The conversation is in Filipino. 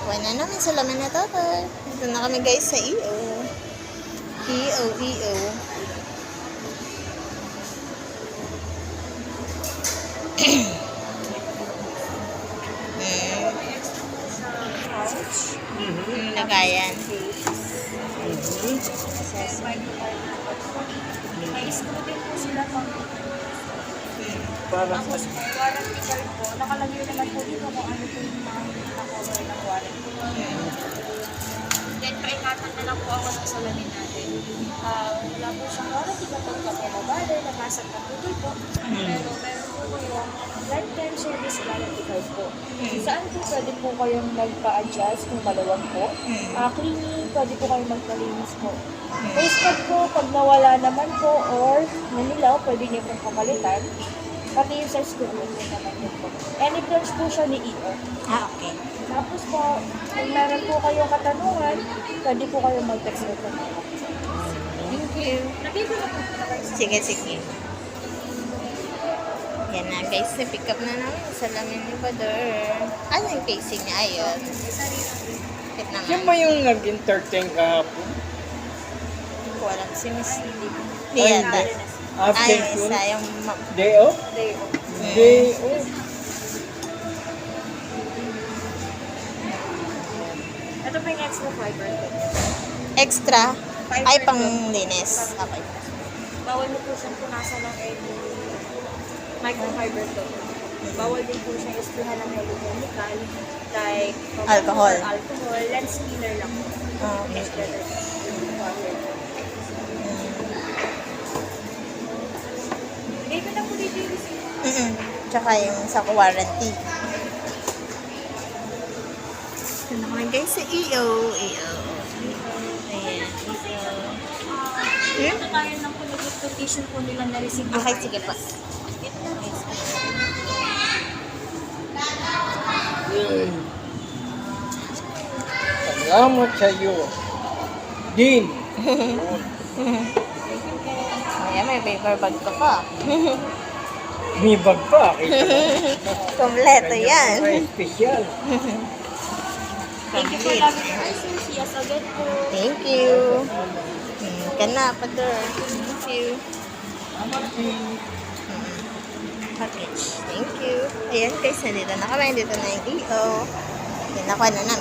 Kuha na namin sa laman na tatay. Ito na kami guys sa EO. EO. Lagayan. May screw din po sila pang Para tapos po, warranty card po. Nakalagay naman po dito kung ano po yung mga nakakover ng warranty. Then, paingatan na lang po ako ng salamin natin. Wala po siyang warranty kapag kami mabali, nabasag na putol po. Pero meron po yung lifetime service warranty card po. Saan po pwede po kayong magpa-adjust kung maluwag po? Cleaning, pwede po kayong magpalinis po. Face card po, pag nawala naman po or nanilaw, pwede niyo pong kapalitan. Pati yung sa screw din naman yun po. Any branch po siya ni EO. Okay. Tapos po, kung meron po kayong katanungan, pwede po kayong mag-text or po. Thank you. Lagay ko na po na kayo. Sige. Yan na guys, pick up na namin sa lamin ni Bador. Ano yung casing niya? Ayun. Kit siya naman. ba yung nag-entertain kahapon? Ko alam si Miss. Hindi Ay, yata. hindi. Ay, Afternoon? isa yung... Day off? Day off. Day off. Ito po yung extra fiber po. Extra? Ay, Fiber pang po. linis. Okay. Bawal mo po siyang punasan ng any microfiber to. Bawal din po siyang istuhan ng heavy chemical like Alcohol. lens cleaner lang po. Okay. Much better. Bigay ko na po dito yung receipt. Tsaka yung sa warranty. Ito na kami guys sa EO. Ayan, EO. Ito tayo ng quotation po nila na receipt. Okay, sige pa. Salamat sa iyo. Din. Ayan, may paper bag ka pa. May bag pa. Kita mo. Kompleto yan. May special. Thank you for loving us. See us again po. Thank you. Kana, Pador. Thank you. Package. Thank you. Ayan guys, nandito na kami. Dito na yung EO. Nakuha na namin.